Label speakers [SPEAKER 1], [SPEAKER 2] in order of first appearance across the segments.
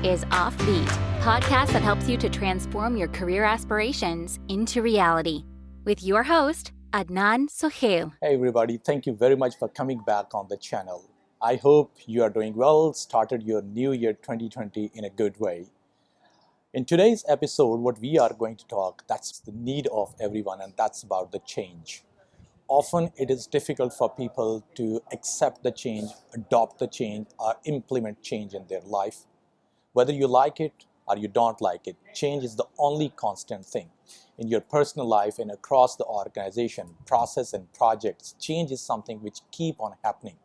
[SPEAKER 1] is Offbeat, podcast that helps you to transform your career aspirations into reality. With your host, Adnan Sohail.
[SPEAKER 2] Hey everybody, thank you very much for coming back on the channel. I hope you are doing well, started your new year 2020 in a good way. In today's episode, what we are going to talk, that's the need of everyone, and that's about the change. Often it is difficult for people to accept the change, adopt the change, or implement change in their life. Whether you like it or you don't like it, change is the only constant thing. In your personal life and across the organization, process and projects, change is something which keep on happening.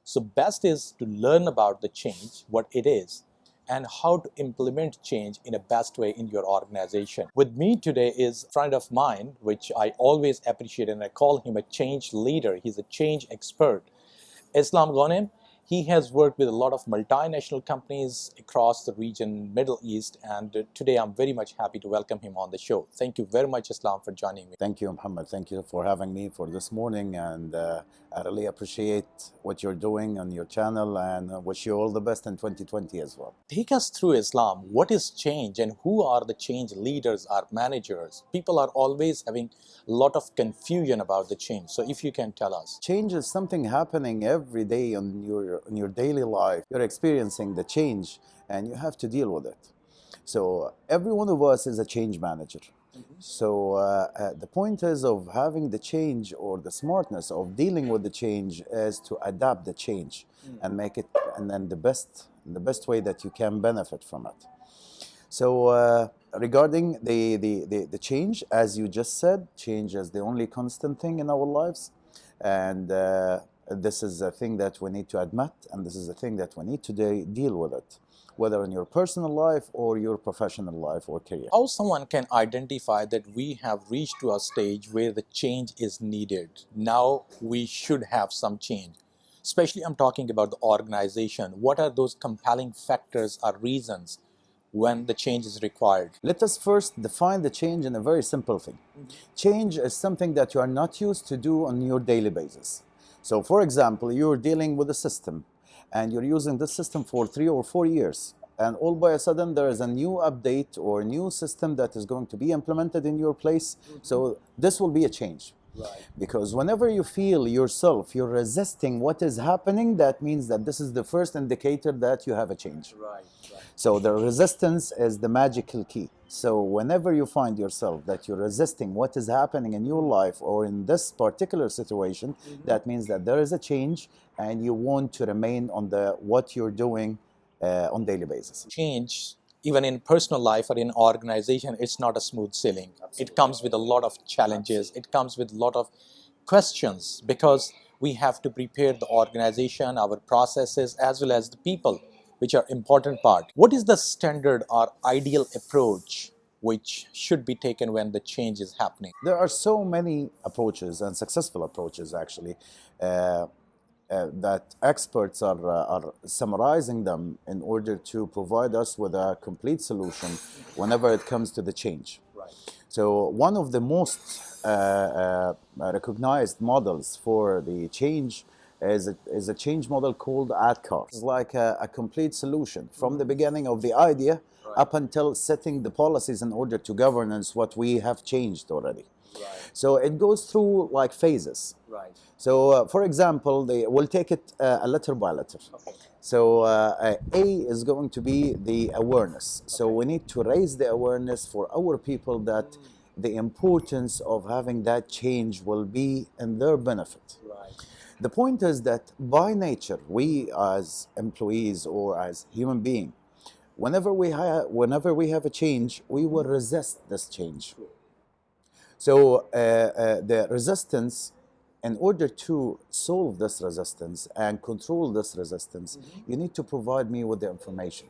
[SPEAKER 2] So best is to learn about the change, what it is, and how to implement change in a best way in your organization. With me today is a friend of mine, which I always appreciate, and I call him a change leader. He's a change expert. Eslam Ghonem. He has worked with a lot of multinational companies across the region, Middle East, and today I'm very much happy to welcome him on the show. Thank you very much, Islam, for joining me.
[SPEAKER 3] Thank you, Muhammad. Thank you for having me for this morning, and I really appreciate what you're doing on your channel, and wish you all the best in 2020 as well.
[SPEAKER 2] Take us through Islam. What is change, and who are the change leaders or managers? People are always having a lot of confusion about the change. So if you can tell us.
[SPEAKER 3] Change is something happening every day on your daily life. You're experiencing the change, and you have to deal with it. So every one of us is a change manager. So the point is of having the change, or the smartness of dealing with the change, is to adapt the change and make it, and then the best way that you can benefit from it. So regarding the change, as you just said, change is the only constant thing in our lives, and this is a thing that we need to admit, and this is a thing that we need to deal with it, whether in your personal life or your professional life or career.
[SPEAKER 2] How someone can identify that we have reached to a stage where the change is needed? Now we should have some change. Especially I'm talking about the organization. What are those compelling factors or reasons when the change is required?
[SPEAKER 3] Let us first define the change in a very simple thing. Change is something that you are not used to do on your daily basis. So for example, you're dealing with a system, and you're using this system for 3 or 4 years, and all by a sudden there is a new update or a new system that is going to be implemented in your place. So this will be a change. Right. Because whenever you feel yourself, you're resisting what is happening, that means that this is the first indicator that you have a change.
[SPEAKER 2] Right.
[SPEAKER 3] So the resistance is the magical key. So whenever you find yourself that you're resisting what is happening in your life or in this particular situation, that means that there is a change, and you want to remain on what you're doing on daily basis.
[SPEAKER 2] Change, even in personal life or in organization, it's not a smooth sailing. Absolutely. It comes with a lot of challenges. Absolutely. It comes with a lot of questions, because we have to prepare the organization, our processes, as well as the people, which are important part. What is the standard or ideal approach which should be taken when the change is happening?
[SPEAKER 3] There are so many approaches, and successful approaches actually, that experts are summarizing them in order to provide us with a complete solution whenever it comes to the change.
[SPEAKER 2] Right.
[SPEAKER 3] So one of the most recognized models for the change is a change model called ADCAR. It's like a complete solution from the beginning of the idea, right, up until setting the policies in order to governance what we have changed already. Right. So it goes through like phases. Right. So for example, we'll take it a letter by letter. Okay. So A is going to be the awareness. So we need to raise the awareness for our people that the importance of having that change will be in their benefit. Right. The point is that by nature, we as employees or as human beings, whenever we have a change, we will resist this change. So the resistance, in order to solve this resistance and control this resistance, you need to provide me with the information.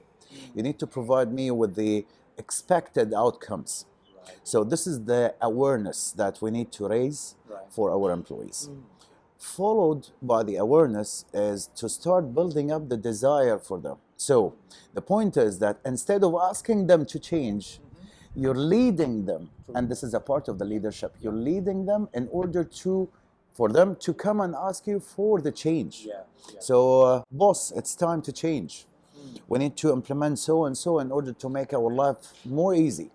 [SPEAKER 3] You need to provide me with the expected outcomes. Right. So this is the awareness that we need to raise, right, for our employees. Followed by the awareness is to start building up the desire for them. So the point is that instead of asking them to change, you're leading them, and this is a part of the leadership. You're leading them in order for them to come and ask you for the change. So boss, it's time to change. We need to implement so and so in order to make our life more easy,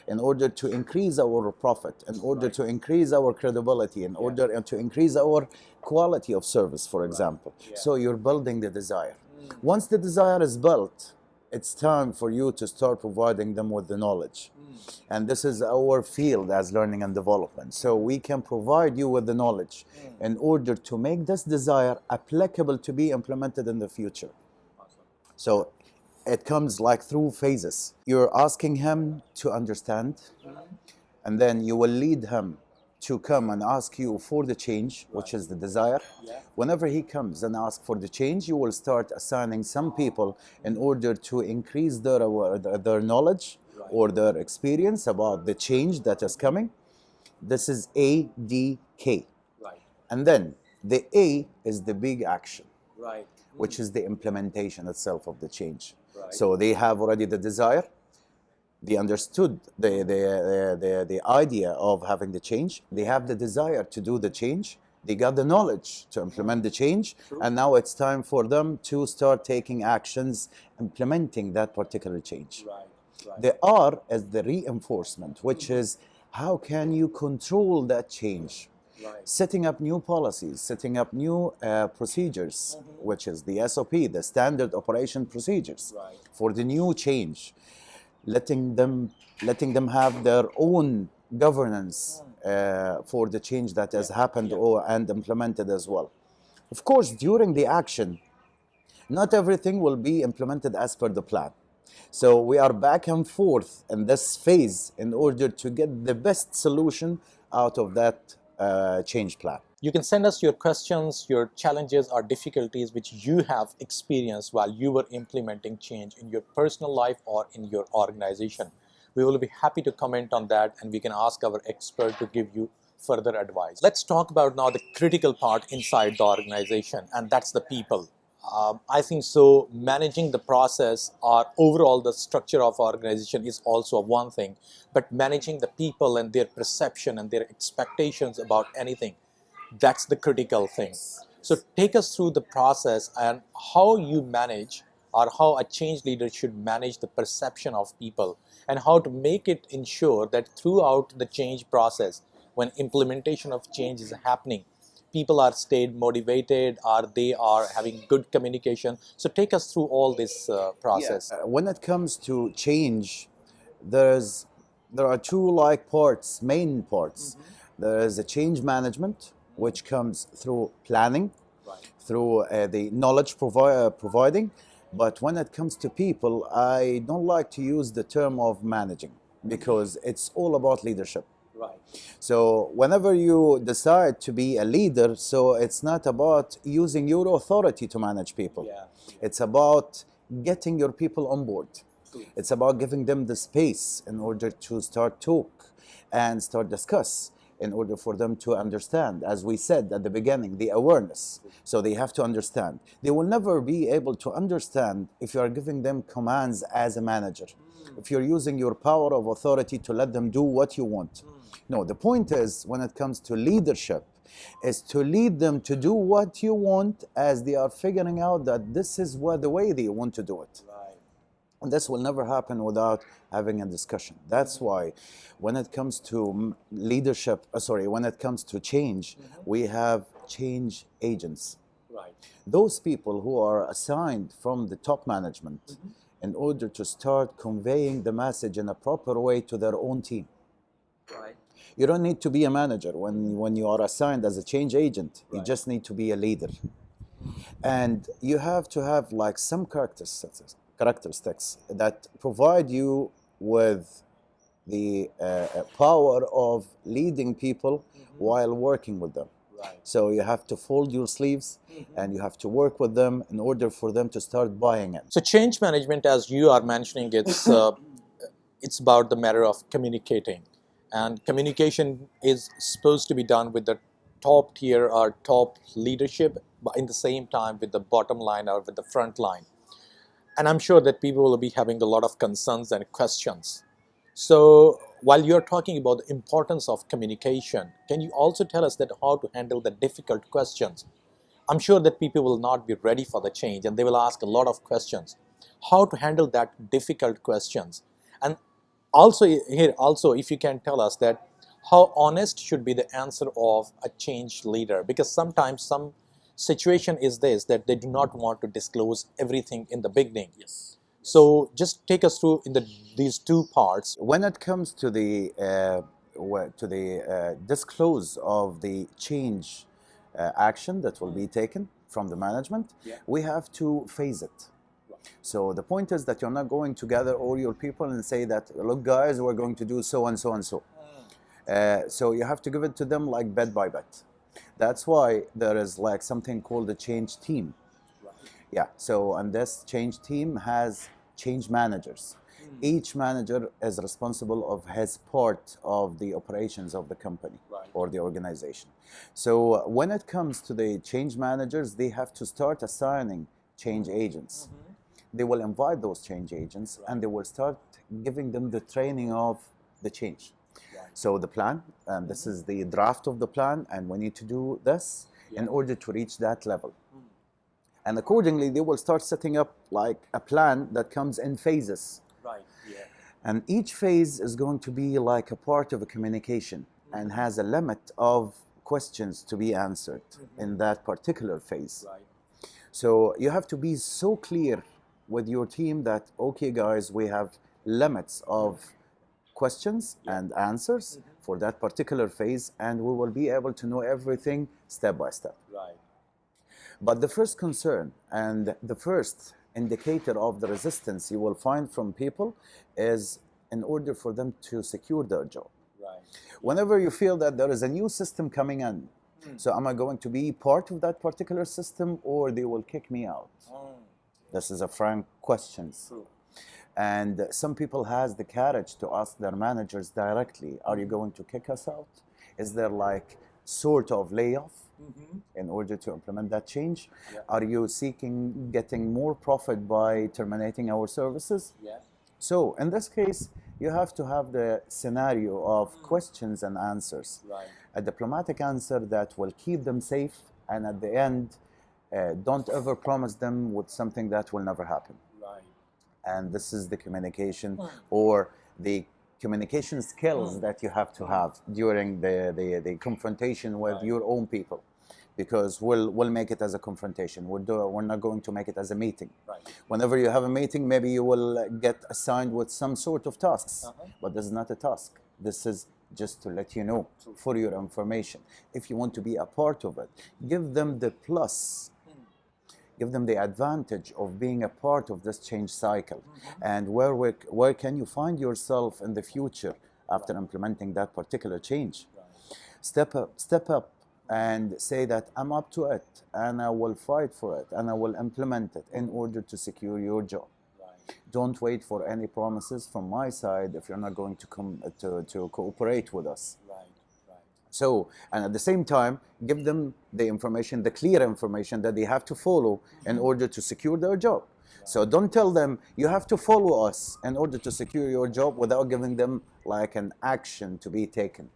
[SPEAKER 3] in order to increase our profit, in order to increase our credibility, in order to increase our quality of service, for example. So you're building the desire. Once the desire is built, it's time for you to start providing them with the knowledge. And this is our field as learning and development. So we can provide you with the knowledge in order to make this desire applicable to be implemented in the future. So it comes like through phases. You're asking him to understand, and then you will lead him to come and ask you for the change, which is the desire. Whenever he comes and asks for the change, you will start assigning some people in order to increase their knowledge or their experience about the change that is coming. This is ADK. And then the A is the big action, which is the implementation itself of the change. So they have already the desire, they understood the idea of having the change, they have the desire to do the change, they got the knowledge to implement the change, and now it's time for them to start taking actions, implementing that particular change. The R is the reinforcement, which is how can you control that change? Setting up new policies, setting up new procedures, which is the SOP, the standard operation procedures for the new change, letting them have their own governance for the change that has happened and implemented as well. Of course, during the action, not everything will be implemented as per the plan. So we are back and forth in this phase in order to get the best solution out of that change plan.
[SPEAKER 2] You can send us your questions, your challenges or difficulties which you have experienced while you were implementing change in your personal life or in your organization. We will be happy to comment on that, and we can ask our expert to give you further advice. Let's talk about now the critical part inside the organization, and that's the people. I think so managing the process or overall the structure of organization is also one thing, but managing the people and their perception and their expectations about anything, that's the critical thing. So take us through the process and how you manage, or how a change leader should manage the perception of people, and how to make it ensure that throughout the change process, when implementation of change is happening, people are stayed motivated, or they are having good communication. So take us through all this process.
[SPEAKER 3] When it comes to change, there are two main parts. There is a change management, which comes through planning, through the knowledge providing. But when it comes to people, I don't like to use the term of managing, because it's all about leadership. So whenever you decide to be a leader, so it's not about using your authority to manage people. It's about getting your people on board. It's about giving them the space in order to start talk and start discuss, in order for them to understand, as we said at the beginning, the awareness. So they have to understand. They will never be able to understand if you are giving them commands as a manager, if you're using your power of authority to let them do what you want. No, the point is, when it comes to leadership, is to lead them to do what you want, as they are figuring out that this is the way they want to do it. And this will never happen without having a discussion. That's why when it comes to when it comes to change, we have change agents. Those people who are assigned from the top management in order to start conveying the message in a proper way to their own team. You don't need to be a manager when you are assigned as a change agent. You just need to be a leader. And you have to have like some characteristics that provide you with the power of leading people while working with them. So you have to fold your sleeves and you have to work with them in order for them to start buying it.
[SPEAKER 2] So change management, as you are mentioning, it's about the matter of communicating. And communication is supposed to be done with the top tier or top leadership, but in the same time with the bottom line or with the front line. And I'm sure that people will be having a lot of concerns and questions. So while you're talking about the importance of communication, can you also tell us that how to handle the difficult questions? I'm sure that people will not be ready for the change and they will ask a lot of questions. how to handle that difficult questions. And also here, also if you can tell us that how honest should be the answer of a change leader, because sometimes some situation is this that they do not want to disclose everything in the beginning.
[SPEAKER 4] Yes.
[SPEAKER 2] So just take us through in these two parts.
[SPEAKER 3] When it comes to the disclose of the change action that will be taken from the management, we have to phase it. So the point is that you're not going to gather all your people and say that, look guys, we're going to do so and so and so. So you have to give it to them like bit by bit. That's why there is like something called the change team. Yeah, so and this change team has change managers. Each manager is responsible of his part of the operations of the company or the organization. So when it comes to the change managers, they have to start assigning change agents. They will invite those change agents and they will start giving them the training of the change. So the plan, and this is the draft of the plan, and we need to do this in order to reach that level. And accordingly, they will start setting up like a plan that comes in phases. And each phase is going to be like a part of a communication and has a limit of questions to be answered in that particular phase. So you have to be so clear with your team that, okay, guys, we have limits of questions and answers for that particular phase, and we will be able to know everything step by step. But the first concern and the first indicator of the resistance you will find from people is in order for them to secure their job. Whenever you feel that there is a new system coming in, so am I going to be part of that particular system or they will kick me out? This is a frank question. And some people has the courage to ask their managers directly, are you going to kick us out? Is there like sort of layoff in order to implement that change? Are you seeking getting more profit by terminating our services? So in this case, you have to have the scenario of questions and answers. A diplomatic answer that will keep them safe, and at the end, don't ever promise them with something that will never happen. And this is the communication or the communication skills that you have to have during the confrontation with your own people, because we'll make it as a confrontation. We're not going to make it as a meeting. Whenever you have a meeting, maybe you will get assigned with some sort of tasks, but this is not a task. This is just to let you know for your information. If you want to be a part of it, give them the plus. Give them the advantage of being a part of this change cycle. And where can you find yourself in the future after implementing that particular change? Step up and say that I'm up to it and I will fight for it and I will implement it in order to secure your job. Don't wait for any promises from my side if you're not going to come to cooperate with us. So, and at the same time, give them the information, the clear information that they have to follow in order to secure their job. So don't tell them you have to follow us in order to secure your job without giving them like an action to be taken,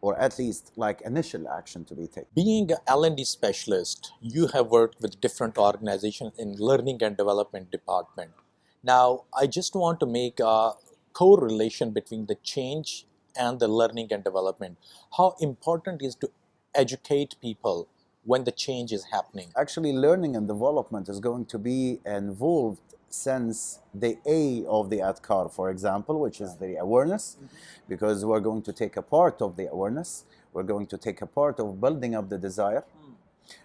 [SPEAKER 3] or at least like initial action to be taken.
[SPEAKER 2] Being an L&D specialist, you have worked with different organizations in learning and development department. Now, I just want to make a correlation between the change and the learning and development. How important is to educate people when the change is happening?
[SPEAKER 3] Actually, learning and development is going to be involved since the A of the ADKAR, for example, which is the awareness, because we're going to take a part of the awareness. We're going to take a part of building up the desire.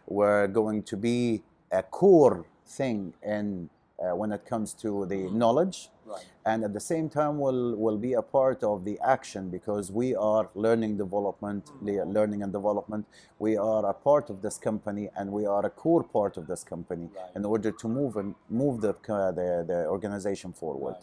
[SPEAKER 3] We're going to be a core thing in when it comes to the knowledge. And at the same time, we'll be a part of the action, because we are learning and development. We are a part of this company, and we are a core part of this company in order to move the organization forward.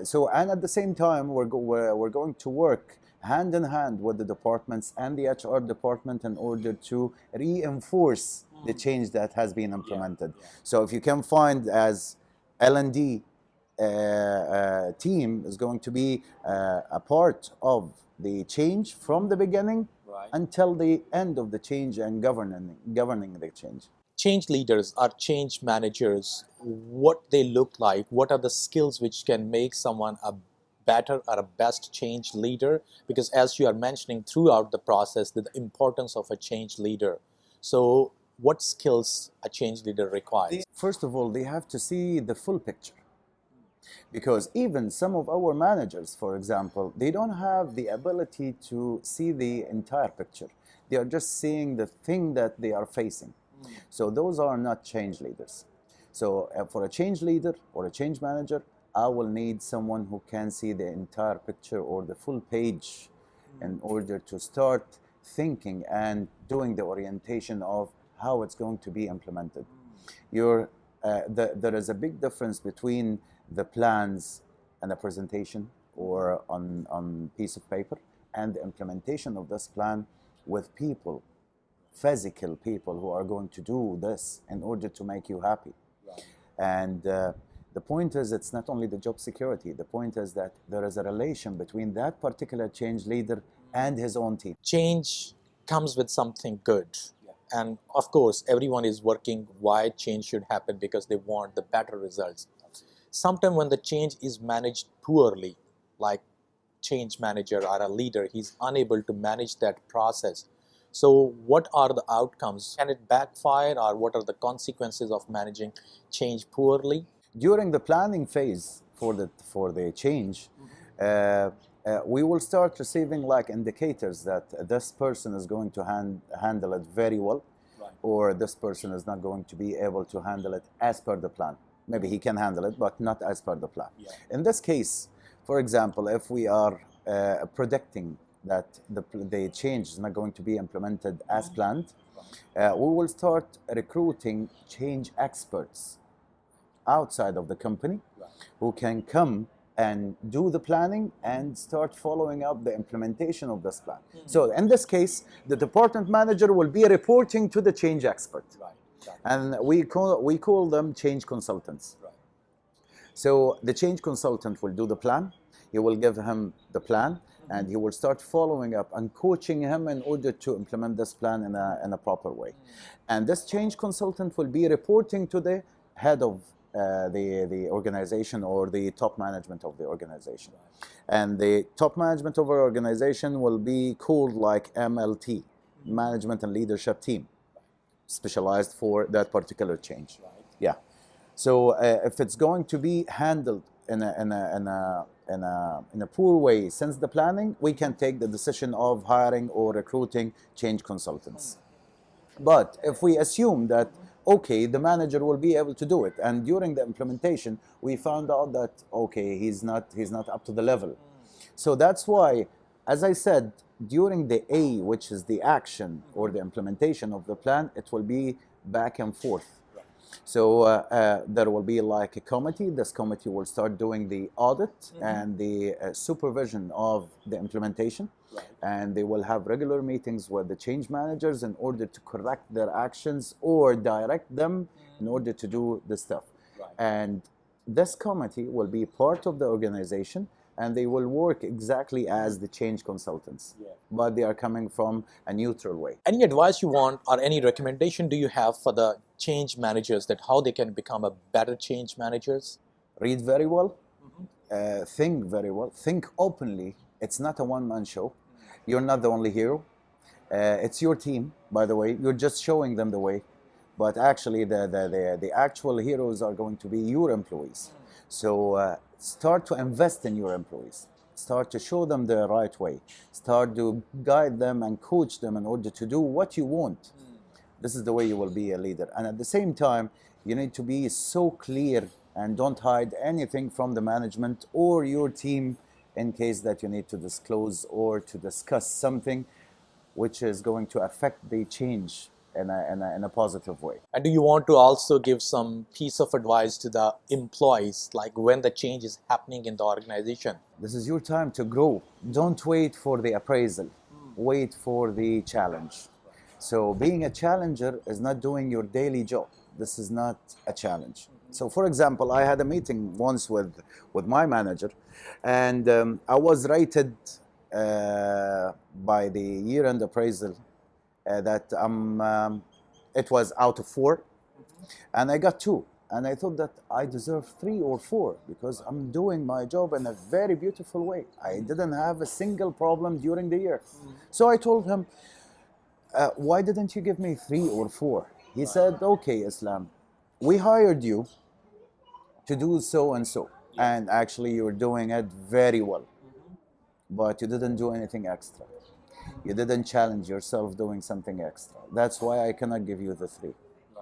[SPEAKER 3] So, and at the same time, we're going to work hand in hand with the departments and the HR department in order to reinforce the change that has been implemented. So if you can find as L&D team is going to be a part of the change from the beginning until the end of the change and governing the change.
[SPEAKER 2] change leaders or change managers, what they look like, what are the skills which can make someone a better or a best change leader? Because as you are mentioning throughout the process, the importance of a change leader. So what skills a change leader requires?
[SPEAKER 3] First of all, they have to see the full picture. Because even some of our managers, for example, they don't have the ability to see the entire picture. They are just seeing the thing that they are facing. So those are not change leaders. So for a change leader or a change manager, I will need someone who can see the entire picture or the full page in order to start thinking and doing the orientation of how it's going to be implemented. There is a big difference between the plans and a presentation or on piece of paper and the implementation of this plan with people, physical people who are going to do this in order to make you happy. Right. And the point is, it's not only the job security. The point is that there is a relation between that particular change leader and his own team.
[SPEAKER 2] Change comes with something good. Yeah. And of course, everyone is working why change should happen because they want the better results. Sometimes when the change is managed poorly, like change manager or a leader, he's unable to manage that process. So what are the outcomes? Can it backfire, or what are the consequences of managing change poorly?
[SPEAKER 3] During the planning phase for the change, we will start receiving like indicators that this person is going to handle it very well, right, or this person is not going to be able to handle it as per the plan. Maybe he can handle it, but not as per the plan. Yeah. In this case, for example, if we are predicting that the change is not going to be implemented as planned, we will start recruiting change experts outside of the company, right, who can come and do the planning and start following up the implementation of this plan. Mm-hmm. So in this case, the department manager will be reporting to the change expert. Right. And we call them change consultants. Right. So the change consultant will do the plan. He will give him the plan, mm-hmm, and he will start following up and coaching him in order to implement this plan in a proper way. Mm-hmm. And this change consultant will be reporting to the head of the organization or the top management of the organization. Right. And the top management of our organization will be called like MLT, mm-hmm, Management and Leadership Team, specialized for that particular change. Right. Yeah. So if it's going to be handled in a poor way since the planning, we can take the decision of hiring or recruiting change consultants. But if we assume that, okay, the manager will be able to do it, and during the implementation we found out that, okay, he's not up to the level. So that's why, as I said, during the A, which is the action or the implementation of the plan, it will be back and forth. So there will be like a committee. This committee will start doing the audit, mm-hmm, and the supervision of the implementation. Right. And they will have regular meetings with the change managers in order to correct their actions or direct them, mm-hmm, in order to do the stuff. Right. And this committee will be part of the organization, and they will work exactly as the change consultants, yeah, but they are coming from a neutral way.
[SPEAKER 2] Any advice you want or any recommendation do you have for the change managers, that how they can become a better change managers?
[SPEAKER 3] Read very well, mm-hmm, think very well, think openly. It's not a one-man show. Mm-hmm. You're not the only hero. It's your team, by the way. You're just showing them the way. But actually, the actual heroes are going to be your employees. Mm-hmm. So start to invest in your employees. Start to show them the right way. Start to guide them and coach them in order to do what you want. Mm. This is the way you will be a leader. And at the same time, you need to be so clear and don't hide anything from the management or your team in case that you need to disclose or to discuss something which is going to affect the change in a positive way.
[SPEAKER 2] And do you want to also give some piece of advice to the employees, like when the change is happening in the organization?
[SPEAKER 3] This is your time to grow. Don't wait for the appraisal. Wait for the challenge. So being a challenger is not doing your daily job. This is not a challenge. So for example, I had a meeting once with my manager, and I was rated by the year-end appraisal that I'm it was out of 4, and I got 2. And I thought that I deserve 3 or 4 because I'm doing my job in a very beautiful way. I didn't have a single problem during the year. So I told him, why didn't you give me 3 or 4? He said, okay, Islam, we hired you to do so and so. And actually, you're doing it very well. But you didn't do anything extra. You didn't challenge yourself doing something extra. That's why I cannot give you the 3.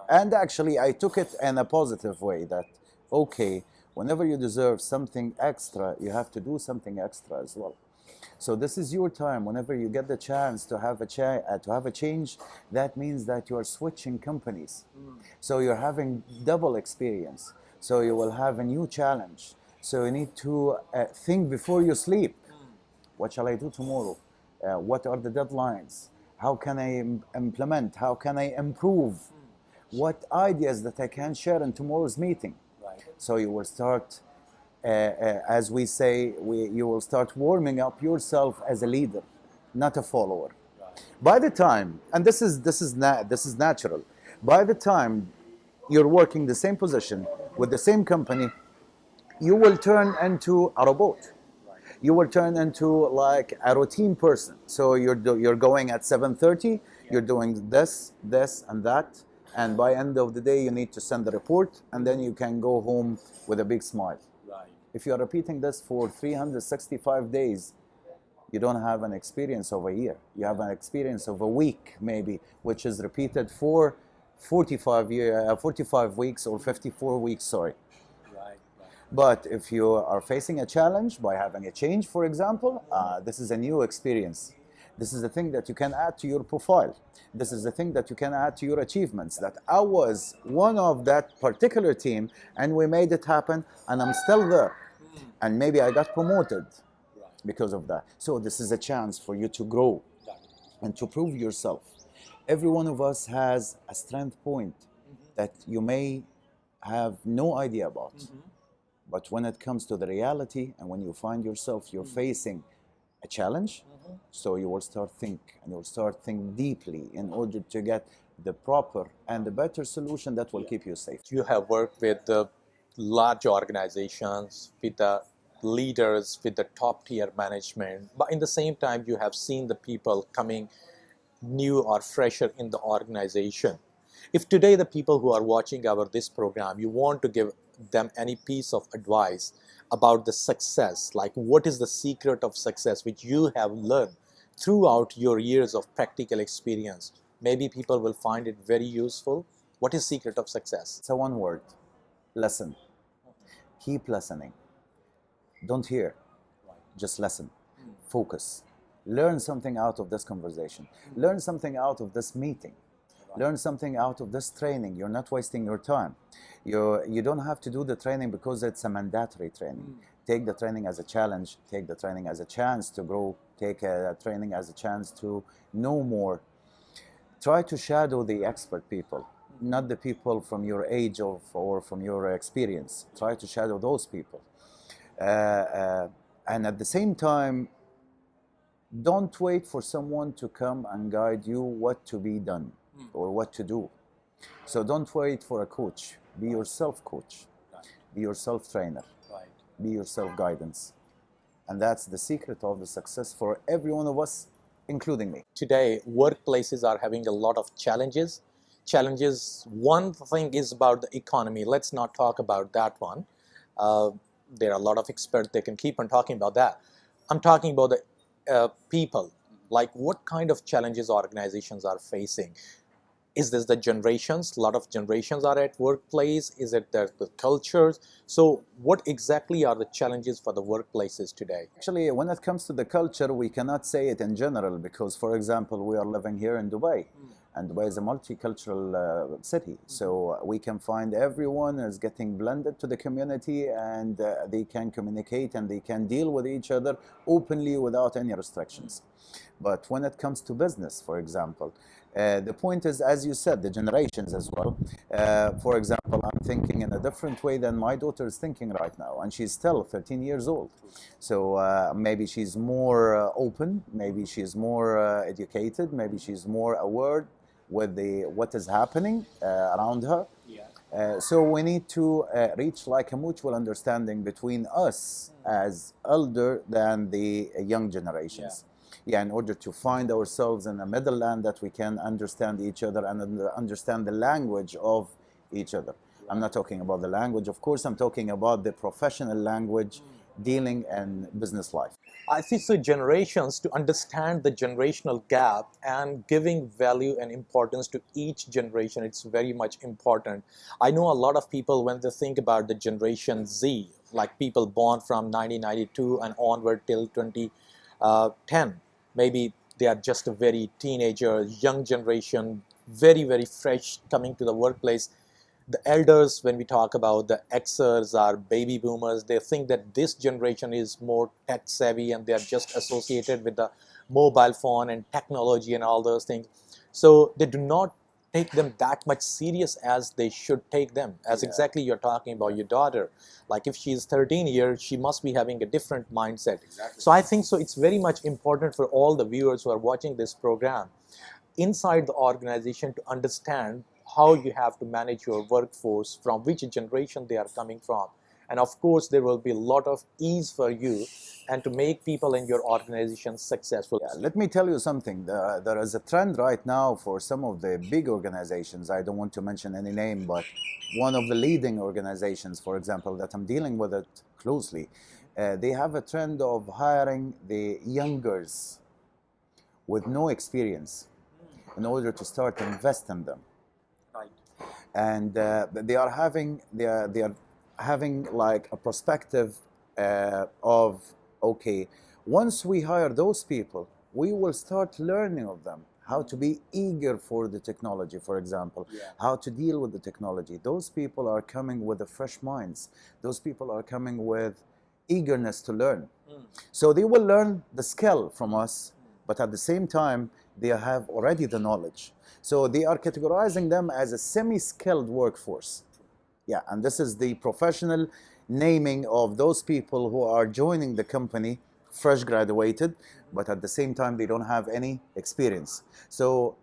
[SPEAKER 3] And actually, I took it in a positive way that, okay, whenever you deserve something extra, you have to do something extra as well. So this is your time. Whenever you get the chance to have a change, that means that you are switching companies. So you're having double experience. So you will have a new challenge. So you need to think before you sleep. What shall I do tomorrow? What are the deadlines? How can I implement? How can I improve? What ideas that I can share in tomorrow's meeting? So you will start, as we say, you will start warming up yourself as a leader, not a follower. By the time, and this is natural. By the time you're working the same position with the same company, you will turn into a robot. You will turn into like a routine person. So you're going at 7:30. You're doing this, and that. And by end of the day, you need to send the report, and then you can go home with a big smile. If you're repeating this for 365 days, you don't have an experience of a year. You have an experience of a week, maybe, which is repeated for 45 weeks or 54 weeks, sorry. But if you are facing a challenge by having a change, for example, this is a new experience. This is the thing that you can add to your profile. This is the thing that you can add to your achievements, that I was one of that particular team and we made it happen and I'm still there. And maybe I got promoted because of that. So this is a chance for you to grow and to prove yourself. Every one of us has a strength point that you may have no idea about. But when it comes to the reality and when you find yourself, you're facing a challenge, so you will start think deeply in order to get the proper and the better solution that will keep you safe.
[SPEAKER 2] You have worked with the large organizations, with the leaders, with the top tier management, but in the same time you have seen the people coming new or fresher in the organization. If today the people who are watching this program, you want to give them any piece of advice about the success, like what is the secret of success which you have learned throughout your years of practical experience, maybe people will find it very useful. What is secret of success?
[SPEAKER 3] It's a one word: listen. Keep listening. Don't hear, just listen. Focus. Learn something out of this conversation. Learn something out of this meeting. Learn something out of this training. You're not wasting your time. You don't have to do the training because it's a mandatory training. Take the training as a challenge. Take the training as a chance to grow. Take a training as a chance to know more. Try to shadow the expert people, not the people from your age or from your experience. Try to shadow those people. And at the same time, don't wait for someone to come and guide you what to be done or what to do. So don't wait for a coach. Be yourself coach. Be yourself trainer. Be yourself guidance. And that's the secret of the success for every one of us, including me.
[SPEAKER 2] Today, workplaces are having a lot of challenges. One thing is about the economy. Let's not talk about that one. There are a lot of experts, they can keep on talking about that. I'm talking about the people. Like what kind of challenges organizations are facing? Is this the generations? A lot of generations are at workplace. Is it the cultures? So what exactly are the challenges for the workplaces today?
[SPEAKER 3] Actually, when it comes to the culture, we cannot say it in general because, for example, we are living here in Dubai. And Dubai is a multicultural city. So we can find everyone is getting blended to the community and they can communicate and they can deal with each other openly without any restrictions. But when it comes to business, for example, the point is, as you said, the generations as well. For example, I'm thinking in a different way than my daughter is thinking right now, and she's still 13 years old. So maybe she's more open, maybe she's more educated, maybe she's more aware with what is happening around her.
[SPEAKER 2] Yeah.
[SPEAKER 3] So we need to reach like a mutual understanding between us as elder than the young generations. Yeah, in order to find ourselves in a middle land that we can understand each other and understand the language of each other. I'm not talking about the language, of course, I'm talking about the professional language dealing in business life.
[SPEAKER 2] I think so generations to understand the generational gap and giving value and importance to each generation, it's very much important. I know a lot of people when they think about the generation Z, like people born from 1992 and onward till 2010, maybe they are just a very teenager, young generation, very fresh coming to the workplace. The elders, when we talk about the Xers or baby boomers, they think that this generation is more tech savvy and they are just associated with the mobile phone and technology and all those things. So they do not take them that much serious as they should take them. As exactly you're talking about your daughter. Like if she's 13 years, she must be having a different mindset. Exactly. So I think so it's very much important for all the viewers who are watching this program inside the organization to understand how you have to manage your workforce, from which generation they are coming from. And of course, there will be a lot of ease for you and to make people in your organization successful.
[SPEAKER 3] Yeah, let me tell you something. There is a trend right now for some of the big organizations. I don't want to mention any name, but one of the leading organizations, for example, that I'm dealing with it closely, they have a trend of hiring the youngers with no experience in order to start invest in them.
[SPEAKER 2] Right.
[SPEAKER 3] And they are having like a perspective of, okay, once we hire those people, we will start learning of them how to be eager for the technology, for example, how to deal with the technology. Those people are coming with the fresh minds. Those people are coming with eagerness to learn. So they will learn the skill from us, but at the same time, they have already the knowledge. So they are categorizing them as a semi-skilled workforce. Yeah, and this is the professional naming of those people who are joining the company, fresh graduated, but at the same time, they don't have any experience. So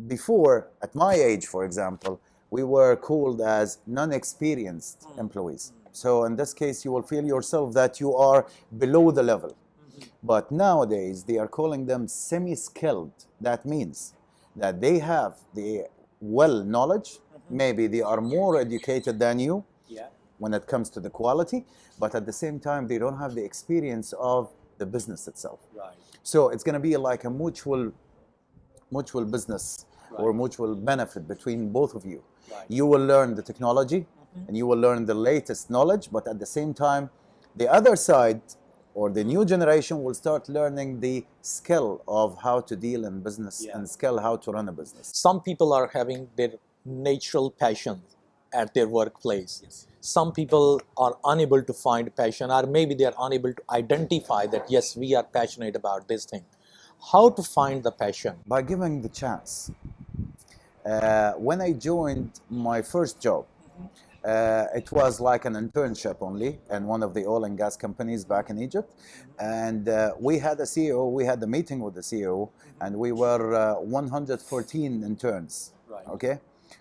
[SPEAKER 3] before, at my age, for example, we were called as non-experienced employees. So in this case, you will feel yourself that you are below the level. But nowadays, they are calling them semi-skilled. That means that they have the knowledge. Maybe they are more educated than you when it comes to the quality, but at the same time, they don't have the experience of the business itself. Right. So it's going to be like a mutual business or mutual benefit between both of you. Right. You will learn the technology and you will learn the latest knowledge, but at the same time, the other side or the new generation will start learning the skill of how to deal in business and skill how to run a business.
[SPEAKER 2] Some people are having their natural passion at their workplace. Yes. Some people are unable to find passion, or maybe they are unable to identify that, yes, we are passionate about this thing. How to find the passion?
[SPEAKER 3] By giving the chance. When I joined my first job, it was like an internship only in one of the oil and gas companies back in Egypt. And we had a CEO, we had a meeting with the CEO, and we were 114 interns, okay,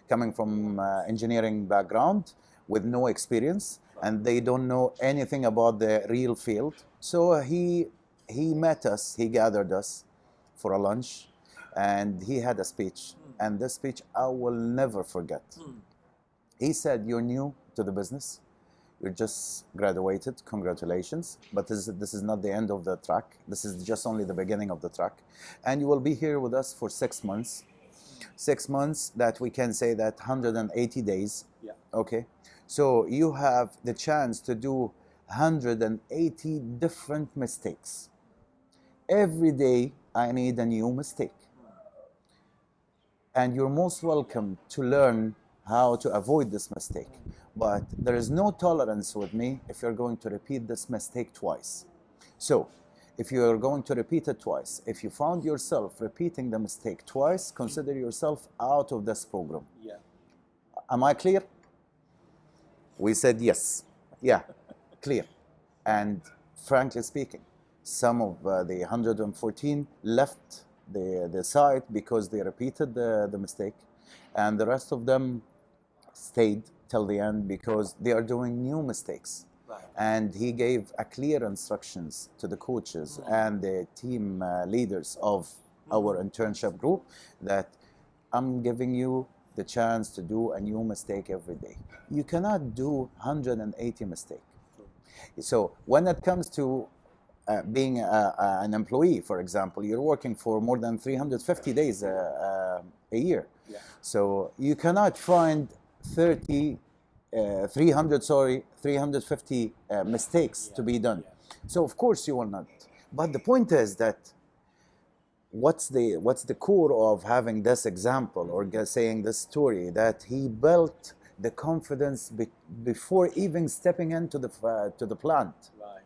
[SPEAKER 3] coming from engineering background with no experience, and they don't know anything about the real field. So he met us, he gathered us for a lunch, and he had a speech. And this speech I will never forget. He said, "You're new to the business. You're just graduated. Congratulations. But this is not the end of the track. This is just only the beginning of the track. And you will be here with us for 6 months. 6 months that we can say that 180 days. Yeah. Okay. So you have the chance to do 180 different mistakes. Every day I need a new mistake. And you're most welcome to learn how to avoid this mistake. But there is no tolerance with me if you're going to repeat this mistake twice. So, if you're going to repeat it twice, if you found yourself repeating the mistake twice, consider yourself out of this program." Yeah. Am I clear? We said yes. Yeah, clear. And frankly speaking, some of the 114 left the site because they repeated the mistake, and the rest of them stayed till the end because they are doing new mistakes.
[SPEAKER 2] Right.
[SPEAKER 3] And he gave a clear instructions to the coaches and the team leaders of our internship group that I'm giving you the chance to do a new mistake every day. You cannot do 180 mistakes. So when it comes to being an employee, for example, you're working for more than 350 days a year.
[SPEAKER 2] Yeah.
[SPEAKER 3] So you cannot find 350 mistakes to be done. So of course you will not. But the point is that what's the core of having this example or saying this story, that he built the confidence before even stepping into the plant.
[SPEAKER 2] Right.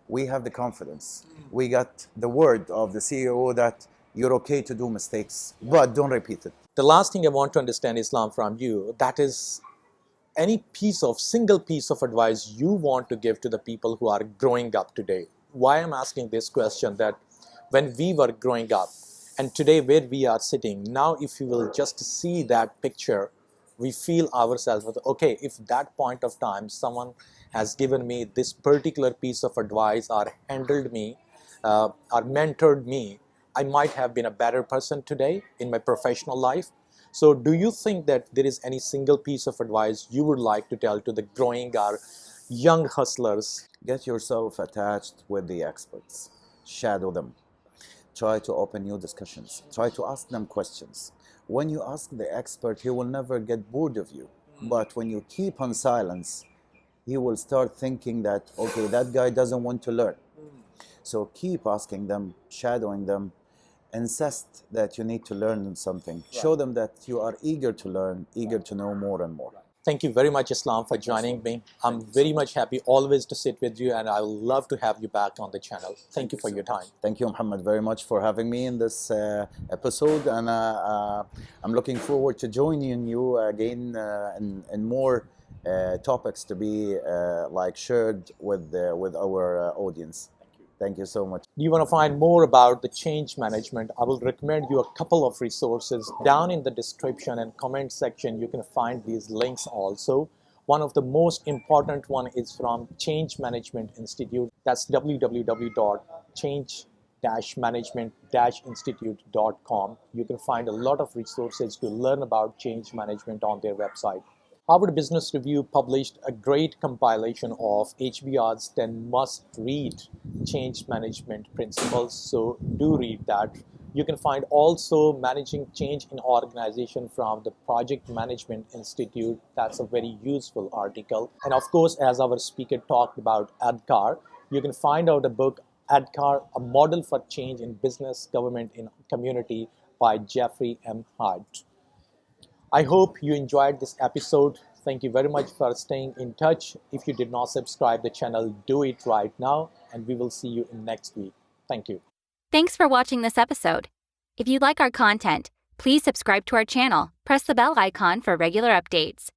[SPEAKER 3] We have the confidence. We got the word of the CEO that you're okay to do mistakes, but don't repeat it.
[SPEAKER 2] The last thing I want to understand, Islam, from you, that is any single piece of advice you want to give to the people who are growing up today. Why I'm asking this question, that when we were growing up and today where we are sitting, now if you will just see that picture, we feel ourselves, okay, if that point of time someone has given me this particular piece of advice or handled me or mentored me, I might have been a better person today in my professional life. So do you think that there is any single piece of advice you would like to tell to the growing or young hustlers?
[SPEAKER 3] Get yourself attached with the experts. Shadow them. Try to open new discussions. Try to ask them questions. When you ask the expert, he will never get bored of you. But when you keep on silence, he will start thinking that, okay, that guy doesn't want to learn. So keep asking them, shadowing them, insist that you need to learn something. Show them that you are eager to learn, eager to know more and more.
[SPEAKER 2] Thank you very much, Islam, for joining me. I'm very much happy always to sit with you, and I will love to have you back on the channel. Thank you for your time.
[SPEAKER 3] Thank you, Muhammad, very much for having me in this episode, and I'm looking forward to joining you again in more topics to be shared with our audience. Thank you so much.
[SPEAKER 2] Do you want to find more about the change management? I will recommend you a couple of resources. Down in the description and comment section, you can find these links also. One of the most important one is from Change Management Institute. That's www.change-management-institute.com. You can find a lot of resources to learn about change management on their website. Harvard Business Review published a great compilation of HBR's 10 must-read change management principles, so do read that. You can find also Managing Change in Organization from the Project Management Institute. That's a very useful article. And of course, as our speaker talked about ADKAR, you can find out a book, ADKAR, A Model for Change in Business, Government, and Community by Jeffrey M. Hart. I hope you enjoyed this episode. Thank you very much for staying in touch. If you did not subscribe the channel, do it right now, and we will see you in next week. Thank you.
[SPEAKER 1] Thanks for watching this episode. If you like our content, please subscribe to our channel, press the bell icon for regular updates.